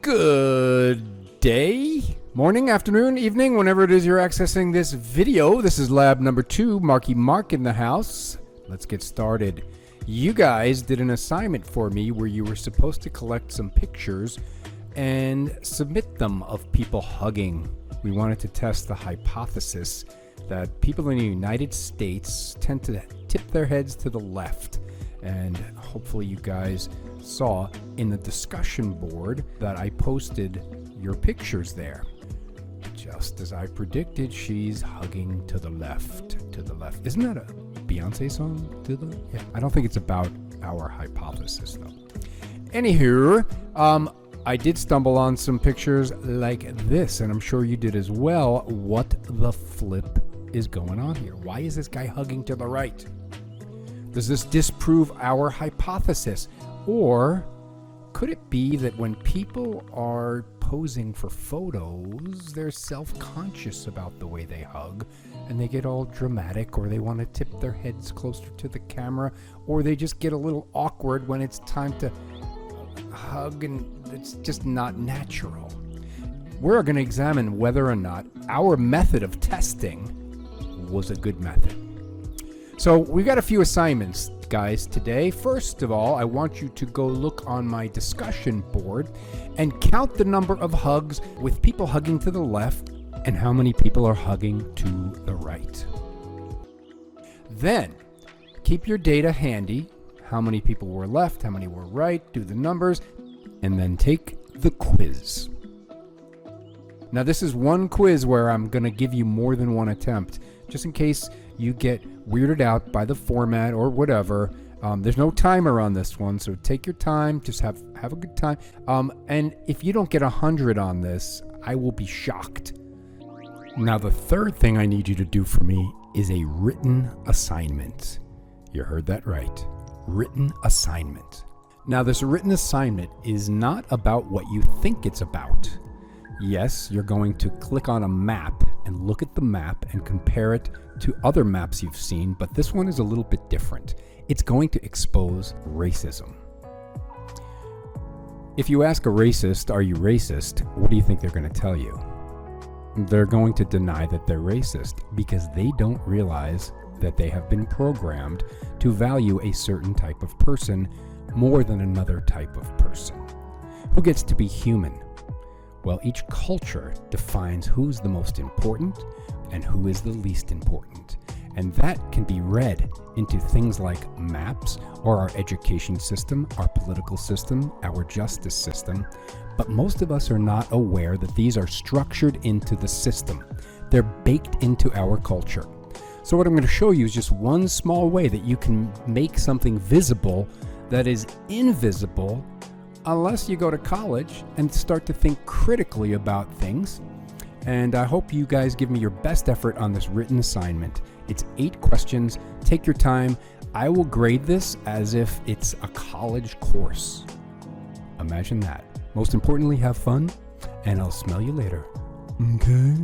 Good day, morning, afternoon, evening, whenever it is you're accessing this video. This is lab number 2, Marky Mark in the house. Let's get started. You guys did an assignment for me where you were supposed to collect some pictures and submit them of people hugging. We wanted to test the hypothesis that people in the United States tend to tip their heads to the left. And hopefully you guys saw in the discussion board that I posted your pictures there. Just as I predicted, she's hugging to the left, to the left. Isn't that a Beyonce song? Yeah, I don't think it's about our hypothesis though. Anywho, I did stumble on some pictures like this, and I'm sure you did as well. What the flip is going on here? Why is this guy hugging to the right? Does this disprove our hypothesis? Or could it be that when people are posing for photos, they're self-conscious about the way they hug, and they get all dramatic, or they want to tip their heads closer to the camera, or they just get a little awkward when it's time to hug, and it's just not natural. We're going to examine whether or not our method of testing was a good method. So we've got a few assignments, guys, today. First of all, I want you to go look on my discussion board and count the number of hugs with people hugging to the left and how many people are hugging to the right. Then, keep your data handy. How many people were left, how many were right, do the numbers, and then take the quiz. Now, this is one quiz where I'm going to give you more than one attempt, just in case you get weirded out by the format or whatever. There's no timer on this one, so take your time. Just have a good time. And if you don't get 100 on this, I will be shocked. Now, the third thing I need you to do for me is a written assignment. You heard that right. Written assignment. Now, this written assignment is not about what you think it's about. Yes, you're going to click on a map and look at the map and compare it to other maps you've seen, but this one is a little bit different. It's going to expose racism. If you ask a racist, are you racist? What do you think they're going to tell you? They're going to deny that they're racist because they don't realize that they have been programmed to value a certain type of person more than another type of person. Who gets to be human? Well, each culture defines who's the most important and who is the least important. And that can be read into things like maps or our education system, our political system, our justice system. But most of us are not aware that these are structured into the system. They're baked into our culture. So what I'm going to show you is just one small way that you can make something visible that is invisible unless you go to college and start to think critically about things. And I hope you guys give me your best effort on this written assignment. It's 8 questions. Take your time. I will grade this as if it's a college course. Imagine that. Most importantly, have fun, and I'll smell you later. Okay?